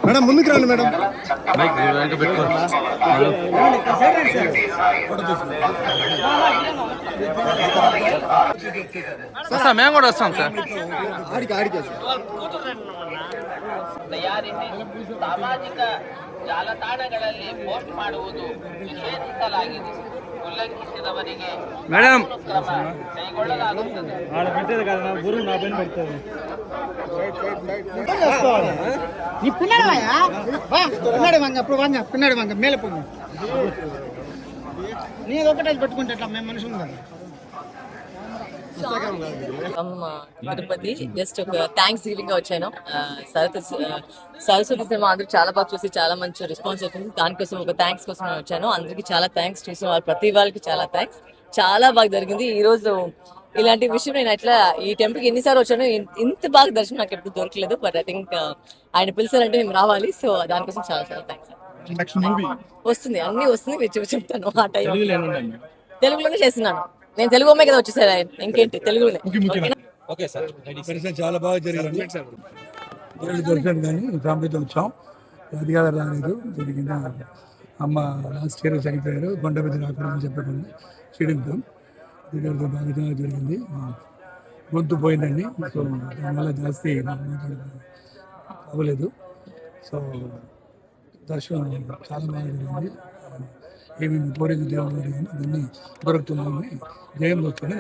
Madam ముందుకు రండి madam. Sir మేము కూడా వస్తాం సార్. ఆడికే ಸಾಮಾಜಿಕ ಜಾಲತಾಣಗಳಲ್ಲಿ ಪೋಸ್ಟ್ ಮಾಡುವುದು ನಿಷೇಧಿಸಲಾಗಿದೆ. ಉಲ್ಲಂಘಿಸಿದವರಿಗೆ మేడం ಕ್ರಮ ಕೈಗೊಳ್ಳಲಾಗುತ್ತದೆ. நீ பின்னாடி வாயா, வா பின்னாடி வாங்க, అప్పుడు வாங்க పిన్నాడు వాంగ మేலே పోండి. నేను ఒకటే పెట్టుకుంటే ఎట్లా మేము మనుషులు కదా. తిరుపతి జస్ట్ ఒక థ్యాంక్స్ గివింగ్ గా వచ్చాను. సరస్వతి సినిమా అందరూ చాలా బాగా చూసి చాలా మంచి రెస్పాన్స్ అవుతుంది. దానికోసం ఒక థ్యాంక్స్ కోసం వచ్చాను. అందరికి చాలా థ్యాంక్స్. చూసిన వాళ్ళు ప్రతి వాళ్ళకి చాలా థ్యాంక్స్. చాలా బాగా జరిగింది. ఈ రోజు ఇలాంటి విషయం నేను ఎట్లా ఈ టెంపుల్కి ఎన్నిసార్లు వచ్చాను, ఇంత బాగా దర్శనం నాకు ఎప్పుడు దొరకలేదు. బట్ ఐ థింక్ ఆయన పిలిచారంటే మేము రావాలి. సో దానికోసం చాలా చాలా థ్యాంక్స్. వస్తుంది, అన్ని వస్తుంది, మీరు చెప్తాను. ఆ టైం తెలుగులోనే చేస్తున్నాను. నేను తెలుగు అమ్మాయి కదా వచ్చేసారు ఆయన. ఇంకేంటి తెలుగులోనే. చాలా బాగా జరిగింది. దర్శనం కానీ ఫ్యామిలీతో వచ్చాం. అది కాదు రాలేదు జరిగింది. అమ్మ లాస్ట్ ఇయర్ చనిపోయారు. కొండ మీద రాకూడదని చెప్పడం చేయడంతో దీనితో బాగా జరిగింది. గొంతు పోయిందండి. సో దానివల్ల జాస్తి అవ్వలేదు. సో దర్శనం చాలా బాగా జరిగింది. ఏమేమి కోరిక దేవుడు అన్నీ దొరుకుతున్నామని జయంలో వస్తూనే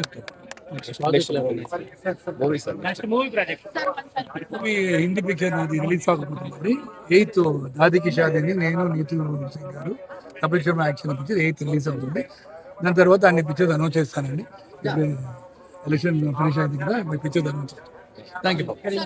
మూవీ హిందీ పిక్చర్ నాది రిలీజ్ అవ్వబోతుంది. 8th దాదికి షాదీని నేను నీతు సింగ్ గారు Kapil Sharma action picture 8th release అవుతుంది. దాని తర్వాత అన్ని పిక్చర్స్ అనౌన్స్ చేస్తానండి. ఇప్పుడు ఎలక్షన్ ఫినిష్ అయింది కదా, మీ పిక్చర్స్ అనౌన్స్ చేస్తాను. Thank you.